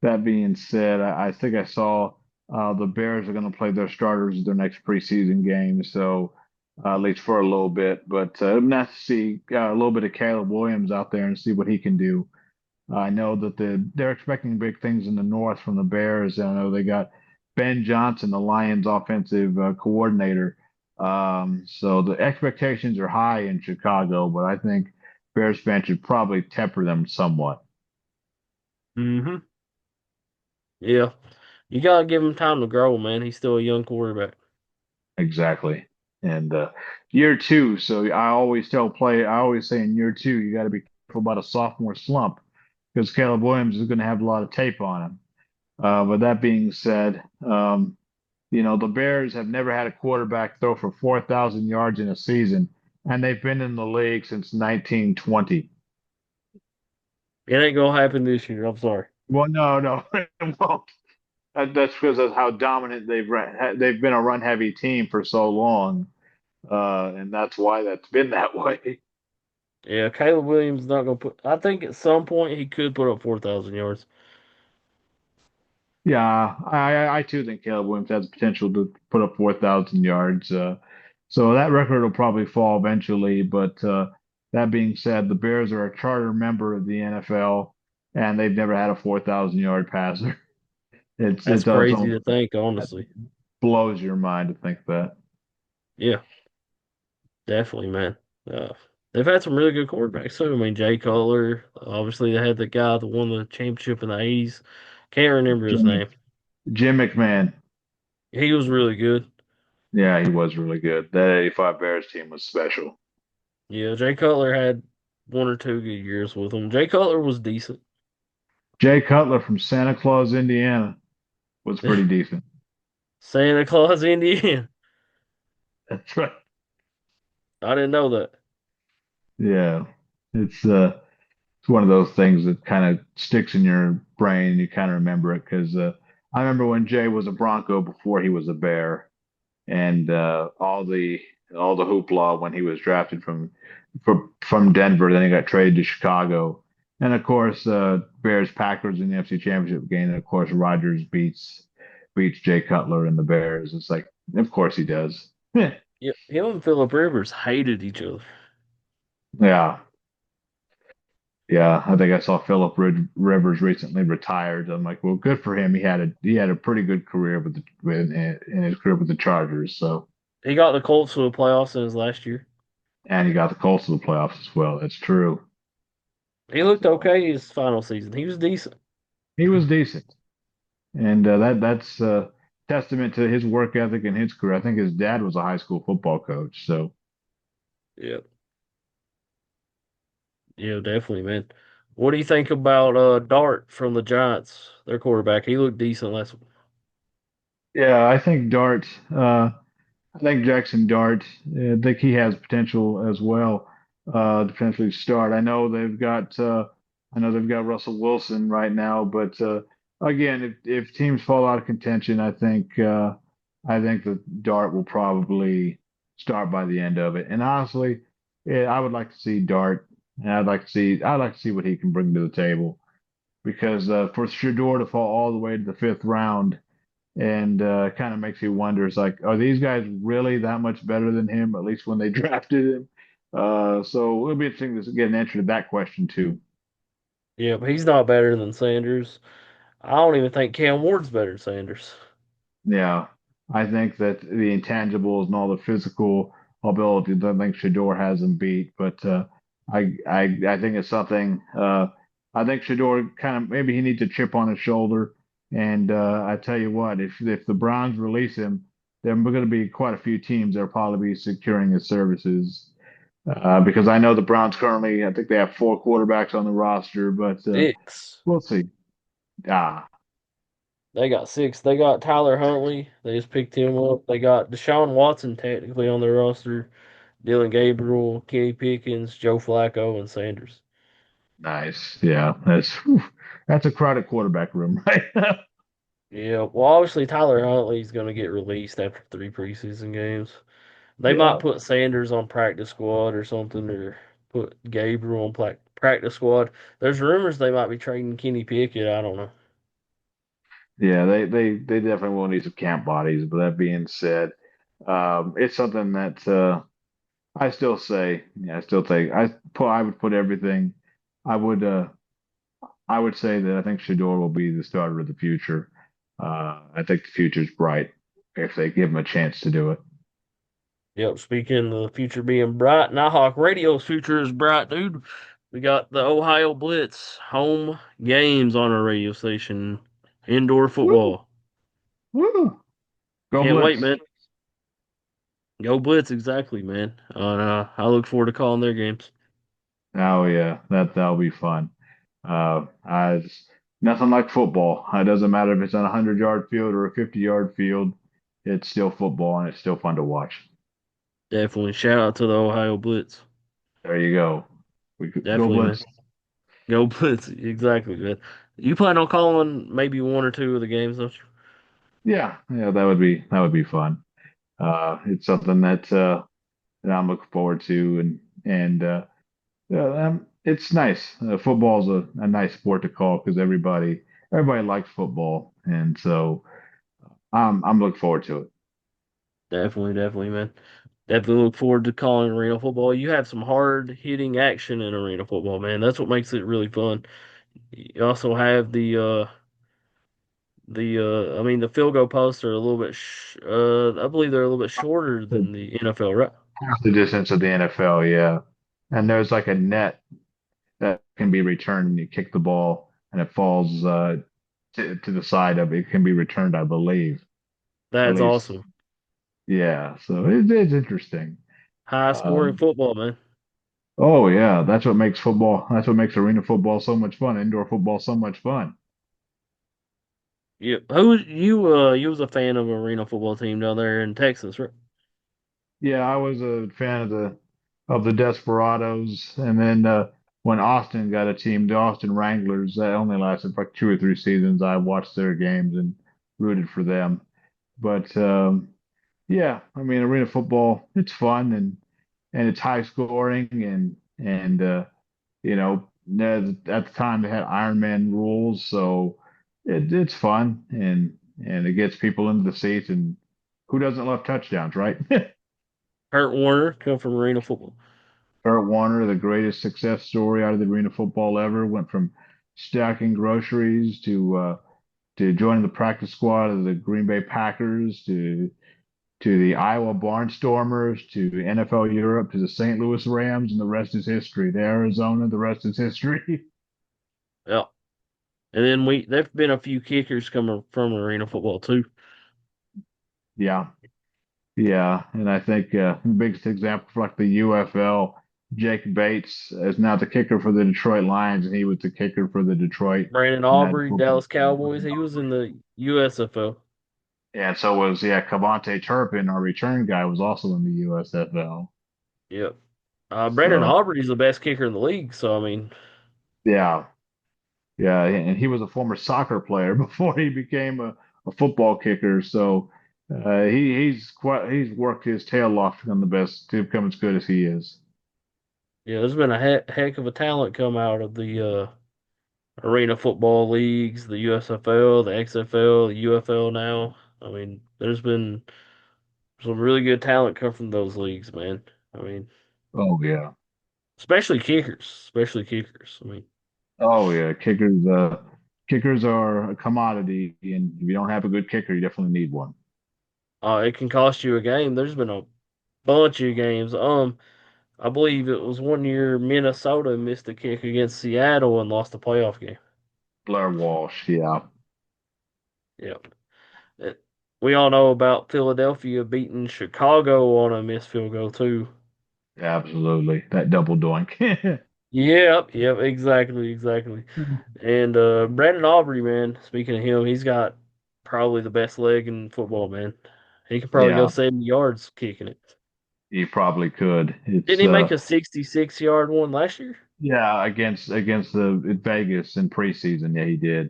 That being said, I think I saw the Bears are going to play their starters their next preseason game, so at least for a little bit. But nice to see a little bit of Caleb Williams out there and see what he can do. I know that they're expecting big things in the North from the Bears. I know they got Ben Johnson, the Lions' offensive coordinator. So the expectations are high in Chicago, but I think Bears fans should probably temper them somewhat. Hmm. Yeah, you gotta give him time to grow, man. He's still a young quarterback. Exactly. And year two, so I always say in year two, you got to be careful about a sophomore slump because Caleb Williams is going to have a lot of tape on him. But that being said, the Bears have never had a quarterback throw for 4,000 yards in a season, and they've been in the league since 1920. It ain't gonna happen this year. I'm sorry. Well, no, no, it won't. That's because of how dominant they've been a run heavy team for so long, and that's why that's been that way. Yeah, Caleb Williams not gonna put. I think at some point he could put up 4,000 yards. Yeah, I too think Caleb Williams has potential to put up 4,000 yards. So that record will probably fall eventually. But that being said, the Bears are a charter member of the NFL, and they've never had a 4,000 yard passer. That's It's crazy to almost think, that honestly. blows your mind to think that. Yeah, definitely, man. Uh, they've had some really good quarterbacks too. I mean, Jay Cutler. Obviously, they had the guy that won the championship in the '80s. Can't remember his Jim, name. Jim McMahon, He was really good. yeah, he was really good. That '85 Bears team was special. Yeah, Jay Cutler had one or two good years with him. Jay Cutler was decent. Jay Cutler from Santa Claus, Indiana, was pretty decent. Santa Claus, Indiana. That's right. I didn't know that. Yeah, it's one of those things that kind of sticks in your brain. You kind of remember it because I remember when Jay was a Bronco before he was a Bear, and all the hoopla when he was drafted from Denver. Then he got traded to Chicago, and of course, Bears Packers in the NFC Championship game. And of course, Rodgers beats Jay Cutler and the Bears. It's like, of course he does. Yeah, him and Philip Rivers hated each other. Yeah. Yeah, I think I saw Rivers recently retired. I'm like, well, good for him. He had a pretty good career in his career with the Chargers. So, He got the Colts to the playoffs in his last year. and he got the Colts to the playoffs as well. That's true. He looked So okay his final season. He was decent. he was decent, and that's testament to his work ethic and his career. I think his dad was a high school football coach. So, Yeah, yeah, definitely, man. What do you think about Dart from the Giants? Their quarterback. He looked decent last. yeah, I think Dart. I think Jackson Dart, I think he has potential as well to potentially start. I know they've got Russell Wilson right now, but again, if teams fall out of contention, I think that Dart will probably start by the end of it. And honestly, I would like to see Dart, and I'd like to see what he can bring to the table because for Shador to fall all the way to the fifth round and kind of makes you wonder. It's like, are these guys really that much better than him? At least when they drafted him. So it'll be interesting to get an answer to that question too. Yeah, but he's not better than Sanders. I don't even think Cam Ward's better than Sanders. Yeah, I think that the intangibles and all the physical abilities, I think Shador has him beat. But I think it's something. I think Shador kind of maybe he needs a chip on his shoulder. And I tell you what, if the Browns release him, there are going to be quite a few teams that'll probably be securing his services. Because I know the Browns currently, I think they have four quarterbacks on the roster, but Six. we'll see. Ah, They got six. They got Tyler Huntley. They just picked him up. They got Deshaun Watson technically on their roster. Dylan Gabriel, Kenny Pickens, Joe Flacco, and Sanders. nice. Yeah, that's a crowded quarterback room, right? Yeah, well, obviously Tyler Huntley's going to get released after three preseason games. They might Yeah, put Sanders on practice squad or something, or put Gabriel on practice squad. There's rumors they might be trading Kenny Pickett. I don't know. yeah. They definitely will need some camp bodies. But that being said, it's something that I still say, yeah, I still think I would put everything. I would I would say that I think Shador will be the starter of the future. I think the future's bright if they give him a chance to do it. Yep, speaking of the future being bright, Nighthawk Radio's future is bright, dude. We got the Ohio Blitz home games on our radio station, indoor Woo! football. Woo! Go Can't wait, Blitz! man. Go Blitz, exactly, man. I look forward to calling their games. Oh yeah, that'll be fun. Nothing like football. It doesn't matter if it's on a 100-yard field or a 50-yard field. It's still football and it's still fun to watch. Definitely. Shout out to the Ohio Blitz. There you go. We could go Definitely, man. Blitz. Go Blitz. Exactly, man. You plan on calling maybe one or two of the games, don't you? Yeah, yeah, that would be fun. It's something that I'm looking forward to, and yeah, it's nice. Football's a nice sport to call because everybody likes football, and so I'm looking forward to it. Definitely, definitely, man. Definitely look forward to calling arena football. You have some hard hitting action in arena football, man. That's what makes it really fun. You also have I mean the field goal posts are a little bit I believe they're a little bit shorter So than the NFL, right? half the distance of the NFL, yeah. And there's like a net that can be returned and you kick the ball and it falls to the side of it. It can be returned, I believe. At That's least, awesome. yeah. So it's interesting. High scoring Um, football, man. oh yeah, that's what makes football. That's what makes arena football so much fun. Indoor football so much fun. Yeah. Who you you was a fan of arena football team down there in Texas, right? Yeah, I was a fan of the Desperados, and then when Austin got a team, the Austin Wranglers, that only lasted for like 2 or 3 seasons. I watched their games and rooted for them. But yeah, I mean, arena football, it's fun and it's high scoring and at the time they had Iron Man rules, so it's fun and it gets people into the seats. And who doesn't love touchdowns, right? Kurt Warner come from arena football. Kurt Warner, the greatest success story out of the arena football ever, went from stacking groceries to joining the practice squad of the Green Bay Packers to the Iowa Barnstormers to NFL Europe to the St. Louis Rams, and the rest is history. To Arizona, the rest is history. Yeah. And then there've been a few kickers coming from arena football too. Yeah, yeah, and I think the biggest example for like the UFL, Jake Bates is now the kicker for the Detroit Lions, and he was the kicker for the Detroit Brandon United Aubrey, Football Dallas Club. Cowboys. He was in the USFL. And so was, yeah, Cavante Turpin, our return guy, was also in the USFL. Yep. Brandon So Aubrey's the best kicker in the league. So I mean, yeah, yeah, and he was a former soccer player before he became a football kicker. So he's worked his tail off on the best to become as good as he is. yeah, there's been a heck of a talent come out of the arena football leagues, the USFL, the XFL, the UFL now. I mean, there's been some really good talent come from those leagues, man. I mean, Oh yeah, especially kickers, especially kickers. I mean, oh yeah. Kickers are a commodity, and if you don't have a good kicker, you definitely need one. it can cost you a game. There's been a bunch of games. I believe it was one year Minnesota missed a kick against Seattle and lost the playoff game. Blair Walsh, yeah, Yep. It- we all know about Philadelphia beating Chicago on a missed field goal too. Absolutely. That double doink. Yep, yep, exactly, exactly. And Brandon Aubrey, man, speaking of him, he's got probably the best leg in football, man. He could probably go Yeah, 70 yards kicking it. he probably could. Didn't It's he make a 66-yard one last year? yeah, against the Vegas in preseason. Yeah, he did.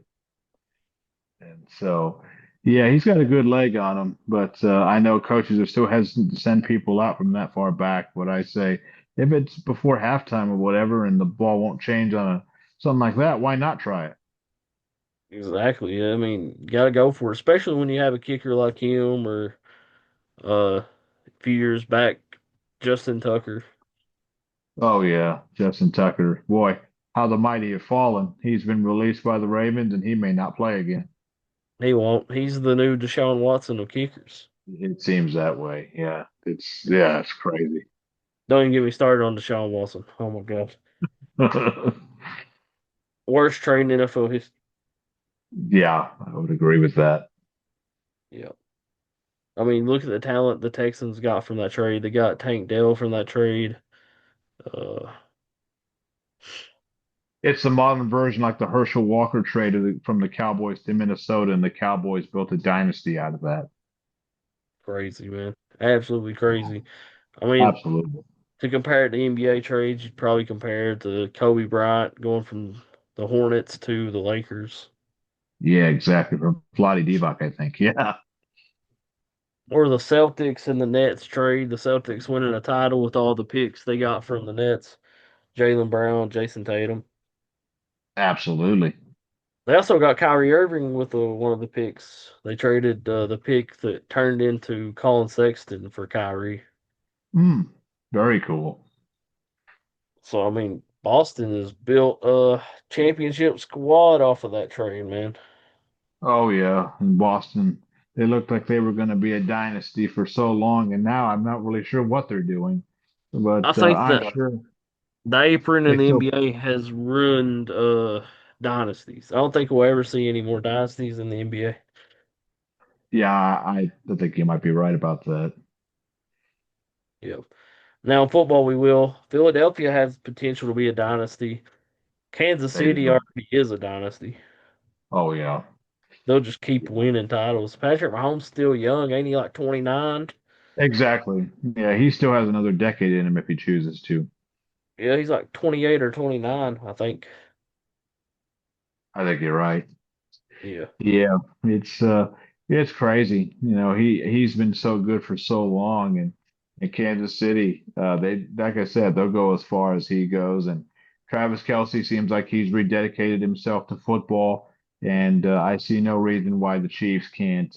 And so yeah, he's got a good leg on him, but I know coaches are still hesitant to send people out from that far back. But I say if it's before halftime or whatever and the ball won't change on a something like that, why not try it? Exactly. I mean, you got to go for it, especially when you have a kicker like him or a few years back, Justin Tucker. Oh yeah, Justin Tucker. Boy, how the mighty have fallen. He's been released by the Ravens and he may not play again. He won't. He's the new Deshaun Watson of kickers. It seems that way. Yeah, it's crazy. Don't even get me started on Deshaun Watson. Oh my God. Worst trade in NFL history. Yeah, I would agree with that. Yeah. I mean, look at the talent the Texans got from that trade. They got Tank Dell from that trade. Uh, It's the modern version, like the Herschel Walker trade from the Cowboys to Minnesota, and the Cowboys built a dynasty out of that. Crazy, man. Absolutely crazy. I mean, Absolutely. to compare it to NBA trades, you'd probably compare it to Kobe Bryant going from the Hornets to the Lakers, Yeah, exactly. From Vlade Divac, I think. Yeah, or the Celtics and the Nets trade. The Celtics winning a title with all the picks they got from the Nets. Jaylen Brown, Jason Tatum. absolutely. They also got Kyrie Irving with one of the picks. They traded the pick that turned into Colin Sexton for Kyrie. Mm, very cool. So I mean, Boston has built a championship squad off of that trade, man. Oh yeah, in Boston, they looked like they were going to be a dynasty for so long, and now I'm not really sure what they're doing, I but think I'm sure the apron in they the still. NBA has ruined dynasties. I don't think we'll ever see any more dynasties in the NBA. Yeah, I think you might be right about that. Yeah. Now in football, we will. Philadelphia has potential to be a dynasty. Kansas They City do. already is a dynasty. Oh yeah. They'll just keep winning titles. Patrick Mahomes still young, ain't he? Like 29. Exactly. Yeah, he still has another decade in him if he chooses to. Yeah, he's like 28 or 29, I think. I think you're right. Yeah. Yeah, it's crazy. You know, he's been so good for so long, and in Kansas City, they like I said, they'll go as far as he goes. And Travis Kelce seems like he's rededicated himself to football, and I see no reason why the Chiefs can't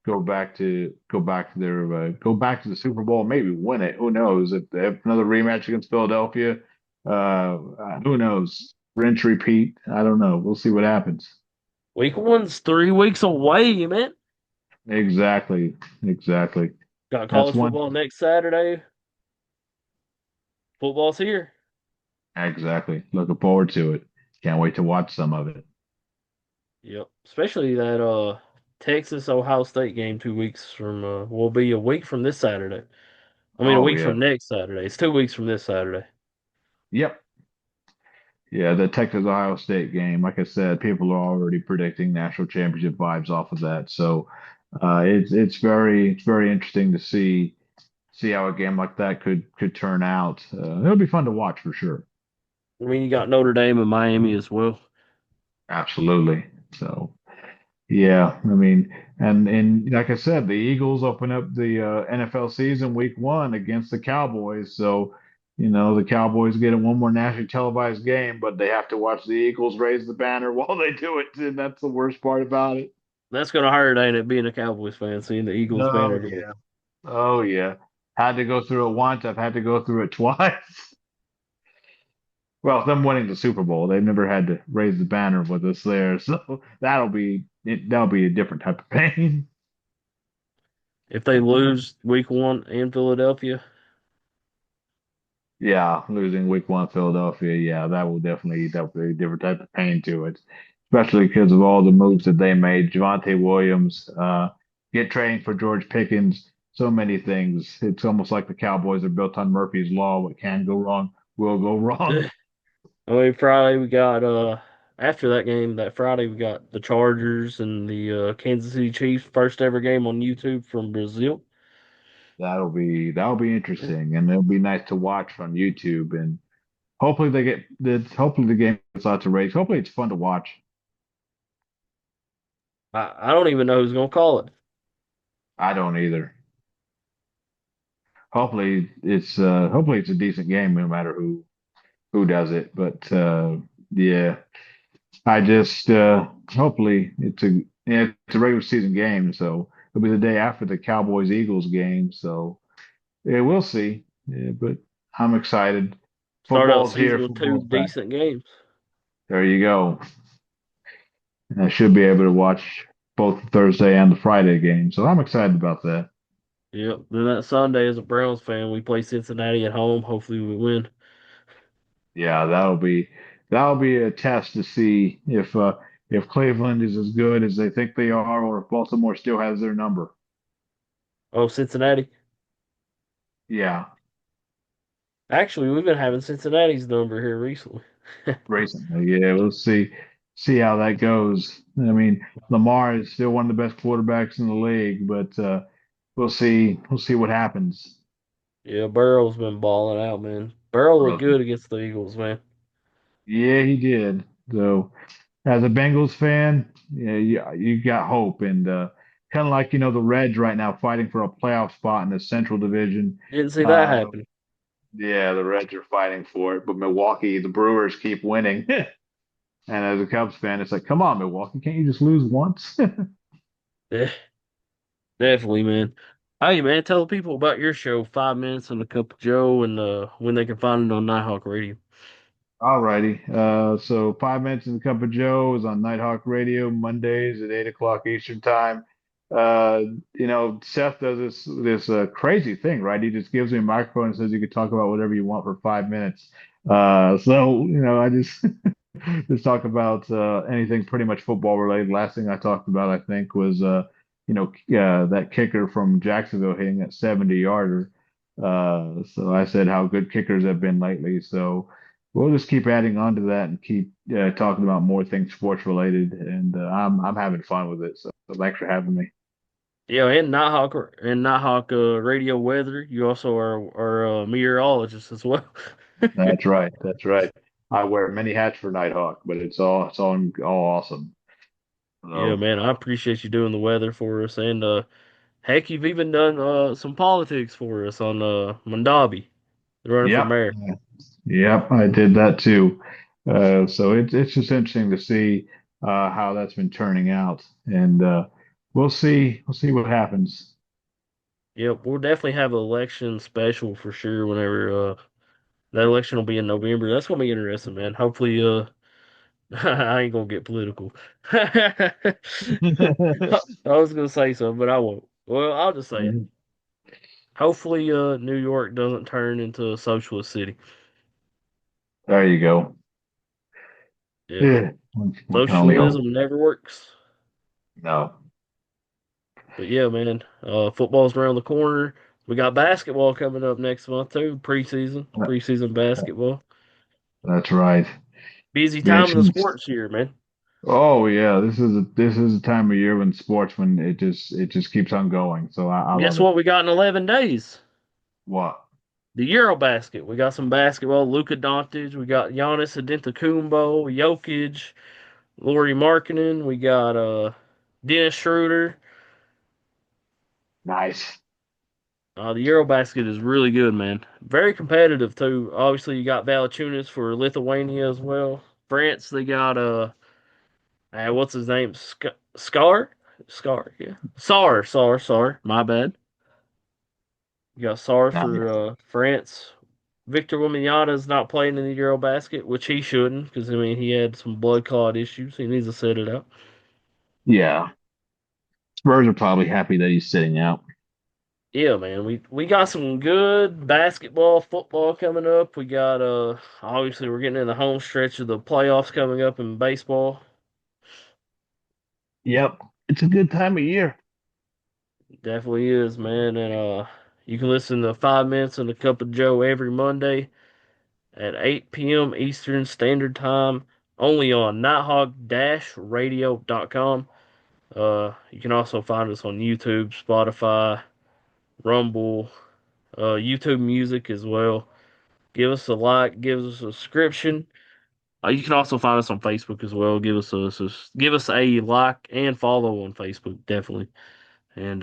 go back to the Super Bowl, maybe win it. Who knows? If they have another rematch against Philadelphia, who knows? Rinse repeat. I don't know. We'll see what happens. Week one's 3 weeks away, man. Exactly. Exactly. Got That's college one. football next Saturday. Football's here. Exactly. Looking forward to it. Can't wait to watch some of it. Yep. Especially that Texas Ohio State game 2 weeks from will be a week from this Saturday. I mean a Oh week yeah. from next Saturday. It's 2 weeks from this Saturday. Yep. Yeah, the Texas Ohio State game. Like I said, people are already predicting national championship vibes off of that. So it's very interesting to see how a game like that could turn out. It'll be fun to watch for sure. I mean you got Notre Dame and Miami as well. Absolutely. So yeah, I mean, and like I said, the Eagles open up the NFL season week one against the Cowboys. So, you know, the Cowboys get one more nationally televised game, but they have to watch the Eagles raise the banner while they do it, and that's the worst part about it. That's gonna hurt, ain't it, being a Cowboys fan, seeing the Eagles Oh banner go. yeah, oh yeah. Had to go through it once. I've had to go through it twice. Well, them winning the Super Bowl, they've never had to raise the banner with us there, so that'll be a different type of pain. If they lose week one in Philadelphia, Yeah, losing week one Philadelphia, yeah, that will be a different type of pain to it. especially because of all the moves that they made. Javante Williams, get trading for George Pickens, so many things. It's almost like the Cowboys are built on Murphy's Law. What can go wrong will go wrong. I mean, Friday we got after that game that Friday we got the Chargers and the Kansas City Chiefs first ever game on YouTube from Brazil. That'll be interesting, and it'll be nice to watch on YouTube. And hopefully the game gets lots of ratings. Hopefully it's fun to watch. I don't even know who's gonna call it. I don't either. Hopefully it's a decent game no matter who does it. But yeah, I just hopefully it's a regular season game, so it'll be the day after the Cowboys Eagles game. So yeah, we'll see. Yeah, but I'm excited. Start out the Football's season here. with two Football's back. decent games. There you go. And I should be able to watch both the Thursday and the Friday game. So I'm excited about that. Yep. Then that Sunday, as a Browns fan, we play Cincinnati at home. Hopefully, we win. Yeah, that'll be a test to see if Cleveland is as good as they think they are, or if Baltimore still has their number. Oh, Cincinnati. Yeah, Actually, we've been having Cincinnati's number here recently. recently. Yeah, we'll see how that goes. I mean, Lamar is still one of the best quarterbacks in the league, but we'll see what happens. Yeah, Burrow's been balling out, man. Burrow looked good against the Eagles, man. Yeah, he did. So as a Bengals fan, yeah, you got hope, and kind of like the Reds right now fighting for a playoff spot in the Central Division. Didn't see that Uh, happen. yeah, the Reds are fighting for it, but Milwaukee, the Brewers keep winning. And as a Cubs fan, it's like, come on, Milwaukee, can't you just lose once? Yeah, definitely, man. Hey, man, tell the people about your show, 5 Minutes and a Cup of Joe, and when they can find it on Nighthawk Radio. Alrighty. So 5 minutes in the Cup of Joe is on Nighthawk Radio Mondays at 8 o'clock Eastern time. Uh, Seth does this crazy thing, right? He just gives me a microphone and says you can talk about whatever you want for 5 minutes. So I just just talk about anything pretty much football related. Last thing I talked about, I think, was that kicker from Jacksonville hitting that 70-yarder. So I said how good kickers have been lately. So we'll just keep adding on to that and keep talking about more things sports related. And I'm having fun with it. So thanks for having me. Yeah, and Nighthawk Radio Weather. You also are a meteorologist as well. That's right. That's right. I wear many hats for Nighthawk, but it's all awesome. Yeah, So man, I appreciate you doing the weather for us, and heck, you've even done some politics for us on Mondavi, running for yep. mayor. Yep, I did that too. So it's just interesting to see how that's been turning out, and we'll see what happens. Yep, we'll definitely have an election special for sure whenever that election will be in November. That's gonna be interesting, man. Hopefully, I ain't gonna get political. I was gonna say something, but I won't. Well, I'll just say it. Hopefully, New York doesn't turn into a socialist city. There you go. Yeah, Yeah, we can only hope. socialism never works. No, But yeah, man, football's around the corner. We got basketball coming up next month too. Preseason basketball. that's right. Busy Be time in the interesting. sports year, man. Oh yeah, this is a time of year when sports when it just keeps on going. So I Guess love it. what? We got in 11 days. What? The Eurobasket. We got some basketball. Luka Doncic. We got Giannis Antetokounmpo, Jokic, Laurie Markkinen. We got Dennis Schroeder. Nice. The Eurobasket is really good, man. Very competitive too. Obviously, you got Valanciunas for Lithuania as well. France, they got what's his name? Scar, yeah. Sar. My bad. You got Sar for Nice. France. Victor Wembanyama's not playing in the Eurobasket, which he shouldn't, because I mean he had some blood clot issues. He needs to set it out. Yeah. Spurs are probably happy that he's sitting out. Yeah, man, we got some good basketball, football coming up. We got obviously we're getting in the home stretch of the playoffs coming up in baseball. Yep, it's a good time of year. Definitely is, man. And you can listen to 5 Minutes and a Cup of Joe every Monday at 8 p.m. Eastern Standard Time, only on nighthawk-radio.com. You can also find us on YouTube, Spotify, Rumble, YouTube Music as well. Give us a like, give us a subscription. You can also find us on Facebook as well. Give us a like and follow on Facebook, definitely. And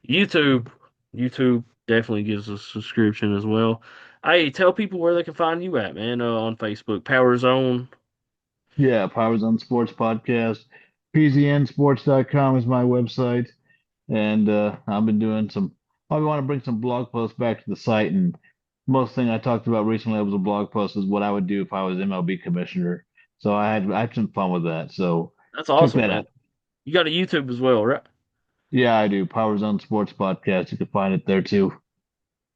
YouTube, YouTube definitely gives us a subscription as well. Hey, tell people where they can find you at, man. On Facebook, Power Zone. Yeah, Powers on Sports Podcast. PZNsports.com is my website. And I've been doing some, I want to bring some blog posts back to the site. And most thing I talked about recently was a blog post is what I would do if I was MLB commissioner. So I had some fun with that. So That's check awesome, that man. out. You got a YouTube as well, right? Yeah, I do. Powers on Sports Podcast. You can find it there too.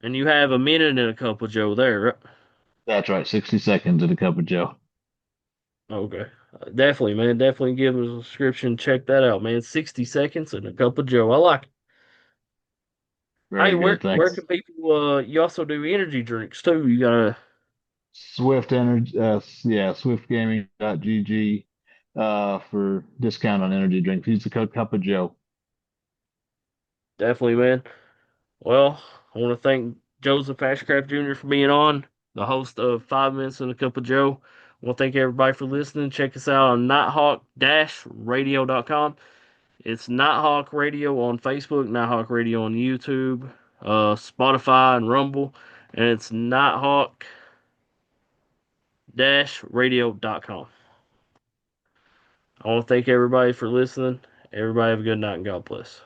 And you have a minute and a cup of Joe there, right? That's right. 60 seconds at a cup of Joe. Okay. Definitely, man. Definitely give us a subscription. Check that out, man. 60 seconds and a cup of Joe. I like it. Hey, Very where good. where Thanks. can people you also do energy drinks too. You gotta Swift Energy, yeah, swiftgaming.gg for discount on energy drinks. Use the code Cup of Joe. definitely, man. Well, I want to thank Joseph Ashcraft Jr. for being on, the host of 5 Minutes and a Cup of Joe. I want to thank everybody for listening. Check us out on nighthawk-radio.com. It's Nighthawk Radio on Facebook, Nighthawk Radio on YouTube, Spotify, and Rumble. And it's nighthawk-radio.com. I want to thank everybody for listening. Everybody have a good night and God bless.